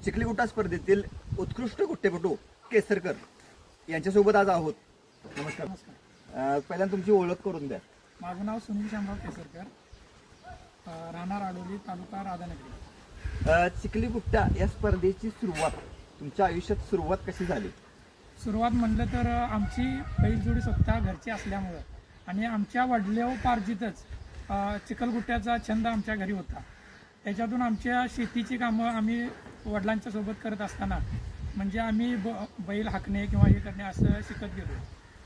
चिखलीगुट्टा स्पर्धेतील उत्कृष्ट गुट्टेपटू केसरकर यांच्यासोबत आज आहोत. नमस्कार. पहिल्यांदा तुमची ओळख करून द्या. माझं नाव सुनील शामराव केसरकर, राहणार आडोली, तालुका राधानगरी. चिखलीगुट्टा या स्पर्धेची सुरुवात तुमच्या आयुष्यात सुरुवात कशी झाली? सुरुवात म्हटलं तर आमची बैलजोडी स्वतः घरची असल्यामुळं आणि आमच्या वडिलोपार्जितच चिखलगुट्ट्याचा छंद आमच्या घरी होता. त्याच्यातून आमच्या शेतीची कामं आम्ही वडिलांच्या सोबत करत असताना म्हणजे आम्ही बैल हाकणे किंवा हे करणे असं शिकत गेलो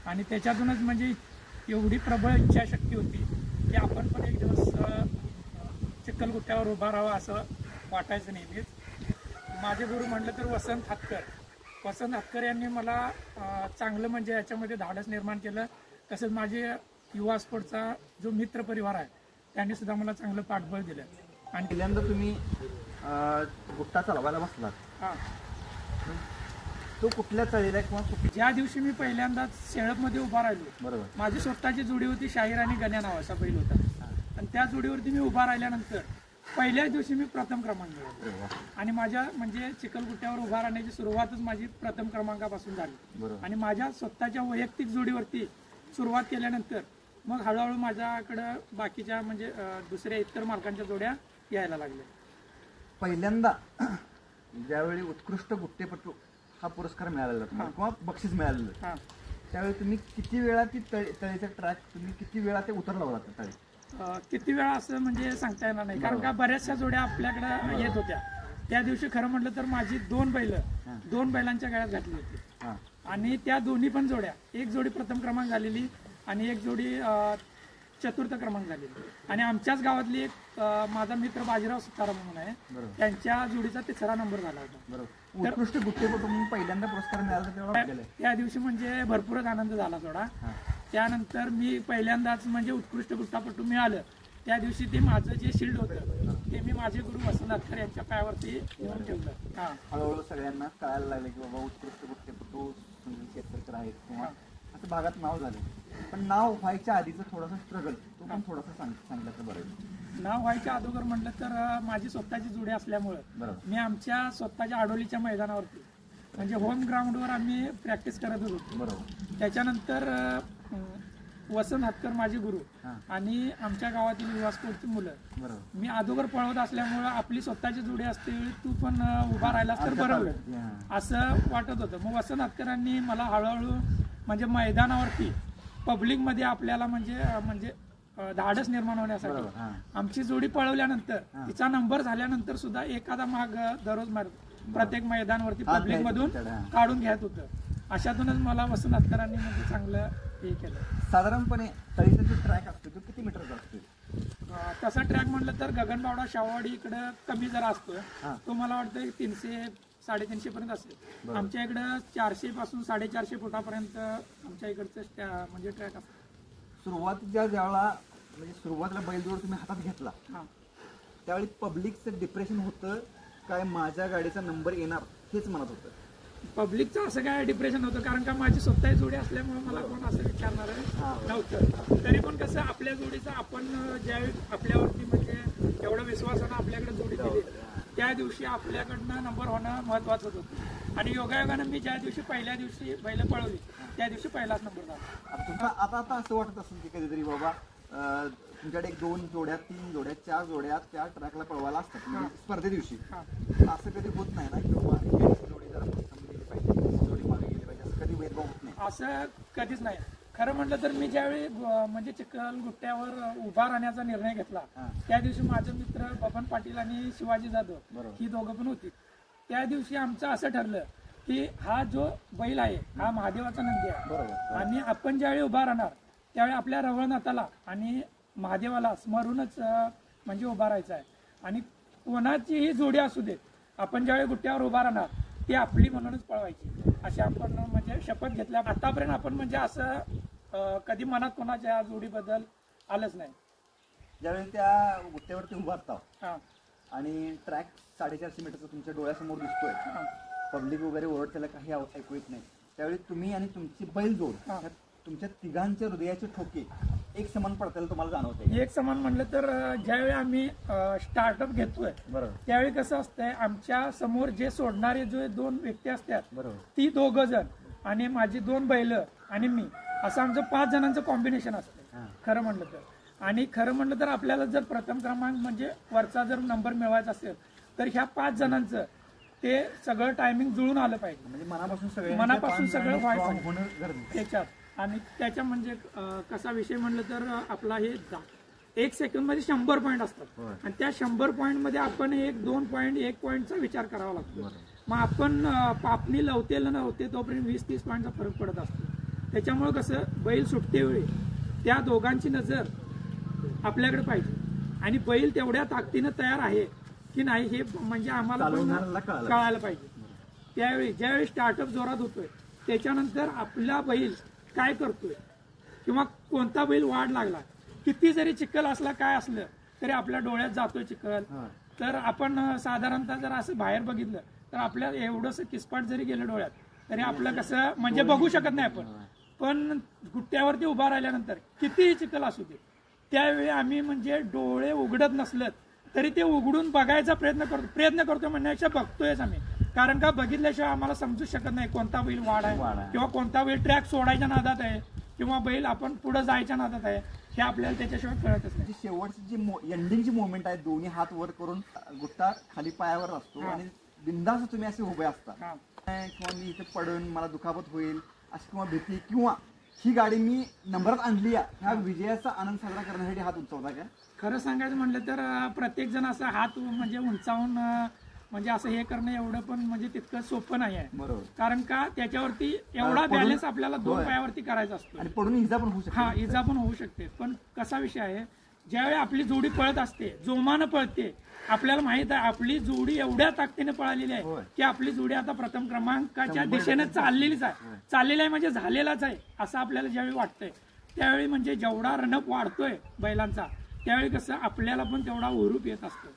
आणि त्याच्यातूनच म्हणजे एवढी प्रबळ इच्छाशक्ती होती की आपण पण एक दिवस चिखलगुट्ट्यावर उभा राहावं असं वाटायचं नेहमीच. माझे गुरु म्हटलं तर वसंत हातकर यांनी मला चांगलं म्हणजे याच्यामध्ये धाडस निर्माण केलं. तसंच माझे युवा स्पोर्टचा जो मित्र परिवार आहे त्यांनी सुद्धा मला चांगलं पाठबळ दिलं. आणि पहिल्यांदा तुम्ही गुट्टा चालवायला बसलात, हां, तो कुठल्या तळीला किंवा ज्या दिवशी मी पहिल्यांदाच शेळपमध्ये उभा राहिलो, बरोबर, माझी स्वतःची जोडी होती, शाहीर आणि गण्या नावाचा बैल होता आणि त्या जोडीवरती मी उभा राहिल्यानंतर पहिल्याच दिवशी मी प्रथम क्रमांक मिळवला आणि माझ्या म्हणजे चिखलगुट्ट्यावर उभा राहण्याची सुरुवातच माझी प्रथम क्रमांकापासून झाली. आणि माझ्या स्वतःच्या वैयक्तिक जोडीवरती सुरुवात केल्यानंतर मग हळूहळू माझ्याकडं बाकीच्या म्हणजे दुसऱ्या इतर मालकांच्या जोड्या यायला लागल्या. पहिल्यांदा ज्यावेळी उत्कृष्ट गुट्टेपटू हा पुरस्कार मिळालेला किंवा बक्षीस मिळालेलं, त्यावेळी तुम्ही किती वेळा ती तळीचा ट्रॅक तुम्ही किती वेळा ते उतरला होता तळी? किती वेळा असं म्हणजे सांगता येणार नाही, कारण का बऱ्याचशा जोड्या आपल्याकडे येत होत्या. त्या दिवशी खरं म्हटलं तर माझी दोन बैलांच्या गळ्यात घातली होती आणि त्या दोन्ही पण जोड्या, एक जोडी प्रथम क्रमांक झालेली आणि एक जोडी चतुर्थ क्रमांक झालेली. आणि आमच्याच गावातली एक माझा मित्र बाजीराव सुताराम म्हणून आहे, त्यांच्या जोडीचा 3रा नंबर झाला होता. उत्कृष्ट गुट्टेपटू म्हणून पहिल्यांदा पुरस्कार मिळाला त्या दिवशी म्हणजे भरपूरच आनंद झाला थोडा. त्यानंतर मी पहिल्यांदाच म्हणजे उत्कृष्ट गुट्टापटू मिळालं त्या दिवशी ते माझं जे शिल्ड होतं ते मी माझे गुरु वसंत हातकर यांच्या पायावरती घेऊन ठेवलं. हळूहळू सगळ्यांना कळायला लागलं की बाबा उत्कृष्ट गुट्टेपटू सुनील केसरकर आहेत किंवा असं भागात नाव झालं. पण नाव व्हायच्या आधीचं थोडंसं स्ट्रगल तो पण थोडंसं सांगितलं तर बरं. नाव व्हायच्या अगोदर म्हटलं तर माझी स्वतःची जोडी असल्यामुळं मी आमच्या स्वतःच्या आडोलीच्या मैदानावरती म्हणजे होम ग्राउंडवर आम्ही प्रॅक्टिस करत होतो. बरोबर. त्याच्यानंतर वसंत हातकर माझे गुरु आणि आमच्या गावातील युवा स्पोर्टची मुलं मी अगोदर पळवत असल्यामुळं आपली स्वतःची जोडी असते तू पण उभा राहिलास तर बरं होईल असं वाटत होतं. मग वसंत हातकरांनी मला हळूहळू म्हणजे मैदानावरती पब्लिकमध्ये आपल्याला म्हणजे धाडस निर्माण होण्यासाठी आमची जोडी पळवल्यानंतर तिचा नंबर झाल्यानंतर सुद्धा एखादा माग दररोज प्रत्येक मैदानावरती पब्लिक मधून काढून घ्यायत होतं. अशातूनच मला वसंत हातकरांनी म्हणजे चांगलं हे केलं. साधारणपणे तळीचा जो ट्रॅक असतो तो किती मीटरचा असतो? तसा ट्रॅक म्हटलं तर गगनबावडा शाहवाडी इकडं कमी जरा असतो, तो मला वाटतं 300-350 पर्यंत असेल. आमच्या इकडं 400 पासून 450 फुटापर्यंत आमच्या इकडचं म्हणजे ट्रॅक असतो. सुरुवातीच्या ज्यावेळेला म्हणजे सुरुवातीला बैलजोड तुम्ही हातात घेतला त्यावेळी पब्लिकचं डिप्रेशन होतं काय, माझ्या गाडीचा नंबर येणार हेच म्हणत होतं? पब्लिकचं असं काय डिप्रेशन होतं, कारण का माझी स्वतःची जोडी असल्यामुळे मला कोण असं विचारणार नव्हतं. तरी पण कसं आपल्या जोडीचं आपण ज्यावेळी आपल्यावरती म्हणजे एवढं विश्वासानं आपल्याकडे जोडी दिली त्या दिवशी आपल्याकडनं नंबर होणं महत्वाचं होतं. आणि योगायोगानं मी ज्या दिवशी पहिल्या दिवशी बैल पळवली त्या दिवशी पहिलाच नंबर झाला. आता असं वाटत असेल की कधीतरी बाबा तुमच्याकडे 2 जोड्या 3 जोड्या 4 जोड्या त्या ट्रॅकला पळवायला असतात स्पर्धे दिवशी, असं कधी होत नाही ना की बाबा जोडी जरा गेली पाहिजे, जोडी मागे गेली पाहिजे, असं कधी भेदभाव होत नाही? असं कधीच नाही. खरं म्हटलं तर मी ज्यावेळी म्हणजे चिखलगुट्ट्यावर उभा राहण्याचा निर्णय घेतला त्या दिवशी माझे मित्र बबन पाटील आणि शिवाजी जाधव ही दोघं पण होती. त्या दिवशी आमचं असं ठरलं की हा जो बैल आहे हा महादेवाचा नंदी आहे आणि आपण ज्यावेळी उभा राहणार त्यावेळी आपल्या रवळनाथाला आणि महादेवाला स्मरूनच म्हणजे उभा राहायचा आहे. आणि कोणाचीही जोडी असू दे आपण ज्यावेळी गुट्ट्यावर उभा राहणार ती आपली म्हणूनच पळवायची अशी आपण म्हणजे शपथ घेतल्या. आतापर्यंत आपण म्हणजे असं कधी मनात कोणाच्या जोडीबद्दल आलंच नाही. ज्यावेळी त्या गुट्ट्यावरती उभा असता आणि ट्रॅक 450 मीटरचा तुमच्या डोळ्यासमोर दिसतोय, पब्लिक वगैरे ओरडतेला काही ऐकू येत नाही, त्यावेळी तुम्ही आणि तुमची बैलजोड तुमच्या तिघांच्या हृदयाचे ठोके एक समान पडताना तुम्हाला जाणवते? एक समान म्हणलं तर ज्यावेळी आम्ही स्टार्टअप घेतोय बरोबर त्यावेळी कसं असतंय, आमच्या समोर जे सोडणारे जे 2 व्यक्ती असतात बरोबर ती 2 जण आणि माझी 2 बैल आणि मी, असं आमचं 5 जणांचं कॉम्बिनेशन असतं खरं म्हणलं तर. आणि खरं म्हणलं तर आपल्याला जर प्रथम क्रमांक म्हणजे वरचा जर नंबर मिळवायचा असेल तर ह्या 5 जणांचं ते सगळं टायमिंग जुळून आलं पाहिजे, म्हणजे मनापासून मनापासून सगळं व्हायला होणं पाहिजे गरजेचं. त्याच्यात. आणि त्याच्या म्हणजे कसा विषय म्हणलं तर आपला हे 1 सेकंड मध्ये 100 पॉईंट असतात आणि त्या 100 पॉईंट मध्ये आपण 1-2 पॉईंट 1 पॉईंटचा विचार करावा लागतो. मग आपण पापणी नव्हते तोपर्यंत 20-30 पॉईंटचा फरक पडत असतो. त्याच्यामुळे कसं बैल सुटते वेळी त्या दोघांची नजर आपल्याकडे पाहिजे आणि बैल तेवढ्या ताकदीनं तयार आहे की नाही हे म्हणजे आम्हाला पण कळायला पाहिजे. त्यावेळी ज्यावेळी स्टार्टअप जोरात होतोय त्याच्यानंतर आपला बैल काय करतोय किंवा कोणता बैल वाढ लागला, किती जरी चिखल असला काय असलं तरी आपल्या डोळ्यात जातोय चिखल. तर आपण साधारणतः जर असं बाहेर बघितलं तर आपल्या एवढंसं किसपाट जरी गेलं डोळ्यात तरी आपलं कसं म्हणजे बघू शकत नाही आपण. पण गुट्ट्यावरती उभा राहिल्यानंतर कितीही चिखल असू दे त्यावेळी आम्ही म्हणजे डोळे उघडत नसलं तरी ते उघडून बघायचा प्रयत्न करतो म्हणण्यापेक्षा बघतोयच आम्ही. कारण का बघितल्याशिवाय आम्हाला समजू शकत नाही कोणता बैल वाढ आहे किंवा कोणता बैल ट्रॅक सोडायच्या नादात आहे किंवा बैल आपण पुढे जायच्या नादात आहे हे आपल्याला त्याच्याशिवाय कळतच नाही. शेवटची जी एंडिंगची मुवमेंट आहे, दोन्ही हात वर करून गुट्टा खाली पायावर असतो आणि बिंदास तुम्ही असे उभे असता किंवा मी इथे पडून मला दुखापत होईल अशी किंवा भीती किंवा ही गाडी मी नंबरात आणली आहे ह्या विजयाचा आनंद साजरा करण्यासाठी हात उंचावता का? खरं सांगायचं म्हणलं तर प्रत्येक जण असं हात म्हणजे उंचावून म्हणजे असं हे करणं एवढं पण म्हणजे तितकं सोपं नाही आहे. बरोबर. कारण का त्याच्यावरती एवढा बॅलन्स आपल्याला 2 पायावरती करायचा असतो आणि पडून इजा पण होऊ शकते. हा इजा पण होऊ शकते. पण कसा विषय आहे, ज्यावेळी आपली जोडी पळत असते जोमानं पळते आपल्याला माहित आहे आपली जोडी एवढ्या ताकदीने पळालेली आहे की आपली जोडी आता प्रथम क्रमांकाच्या दिशेने चाललेलीच आहे म्हणजे झालेलाच आहे असं आपल्याला ज्यावेळी वाटतंय त्यावेळी म्हणजे जेवढा रनअप वाढतोय बैलांचा त्यावेळी कसं आपल्याला पण तेवढा हुरूप येत असतो.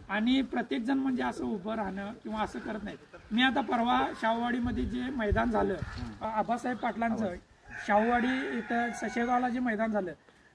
आणि प्रत्येक जण म्हणजे असं उभं राहणं किंवा असं करत नाही. मी आता परवा शाहूवाडीमध्ये जे मैदान झालं आबासाहेब पाटलांचं शाहूवाडी इथं सशेगावला जे मैदान झालं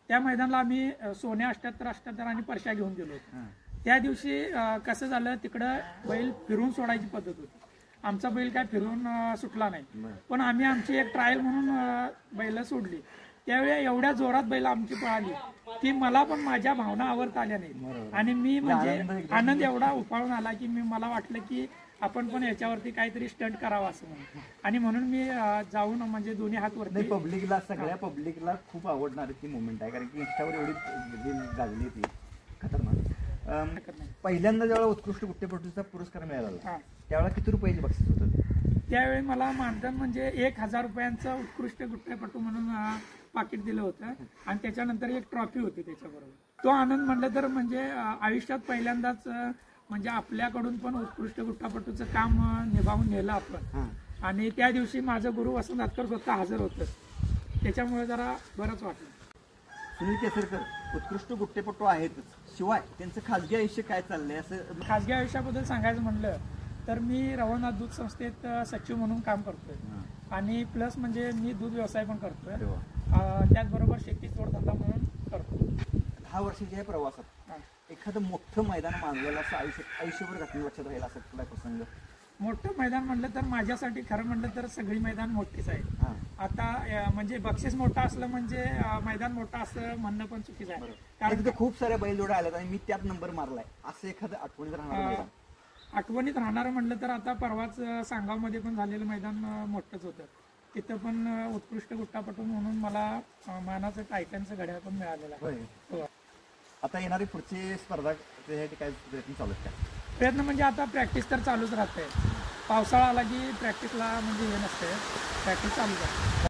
त्या मैदानाला आम्ही सोन्या 78 आणि परशा घेऊन गेलो होतो. त्या दिवशी कसं झालं तिकडं बैल फिरून सोडायची पद्धत होती. आमचा बैल काय फिरून सुटला नाही पण आम्ही आमची एक ट्रायल म्हणून बैल सोडली. त्यावेळी एवढ्या जोरात बैल आमची पळाली की मला पण माझ्या भावना आवरता आल्या नाहीत आणि मी म्हणजे आनंद एवढा उफाळून आला की मला वाटलं की आपण पण याच्यावरती काहीतरी स्टंट करावा असं म्हणून. आणि म्हणून मी जाऊन म्हणजे दोन्ही हात वरती. पब्लिकला सगळ्या पब्लिकला खूप आवडणारी ती मुवमेंट आहे कारण की इंस्टावर एवढी गाजली ती खतरनाक. पहिल्यांदा जेव्हा उत्कृष्ट गुट्टेपटूचा पुरस्कार मिळाला त्यावेळेला किती रुपयाची बक्षीस होतं? त्यावेळी मला मानधन म्हणजे 1000 रुपयांचा उत्कृष्ट गुट्टेपटू म्हणून पाकिट दिलं होतं आणि त्याच्यानंतर एक ट्रॉफी होती त्याच्याबरोबर. तो आनंद म्हटलं तर म्हणजे आयुष्यात पहिल्यांदाच म्हणजे आपल्याकडून पण उत्कृष्ट गुट्टापटूचं काम निभावून नेलं आपण. आणि त्या दिवशी माझं गुरु वसंत आतकर स्वतः हजर होतं त्याच्यामुळे जरा बरंच वाटलं. सुनील केसरकर उत्कृष्ट गुट्टेपटू आहेतच शिवाय त्यांचं खाजगी आयुष्य काय चाललंय? असं खाजगी आयुष्याबद्दल सांगायचं म्हणलं तर मी रवनाथ दूध संस्थेत सचिव म्हणून काम करतोय आणि प्लस म्हणजे मी दूध व्यवसाय पण करतोय. त्याचबरोबर शेती जोडधंदा म्हणून करतो. 10 वर्षाच्या प्रवासात एखादं मोठं मैदान मानलेलं असं आयुष्यभर घटना लक्षात राहिला असं तुला प्रसंग? मोठं मैदान म्हणलं तर माझ्यासाठी खरं म्हणलं तर सगळी मैदान मोठीच आहे. आता म्हणजे बक्षीस मोठं असलं म्हणजे मैदान मोठं असं म्हणणं पण चुकीचं आहे. कारण तिथे खूप साऱ्या बैलजोड्या आल्यात आणि मी त्यात नंबर मारलाय असं एखादं आठवणीत राहणारं म्हणलं तर आता परवाच सांगावमध्ये पण झालेलं मैदान मोठंच होतं. तिथं पण उत्कृष्ट गुट्टापटू म्हणून मला मानाचं टायटनचं घड्याळ पण मिळालेलं आहे. आता येणारी पुढची स्पर्धा त्यासाठी काय प्रयत्न चालू आहेत का? प्रयत्न म्हणजे आता प्रॅक्टिस तर चालूच राहते. पावसाळा आला की प्रॅक्टिसला म्हणजे हे नसते, प्रॅक्टिस चालूच आहे.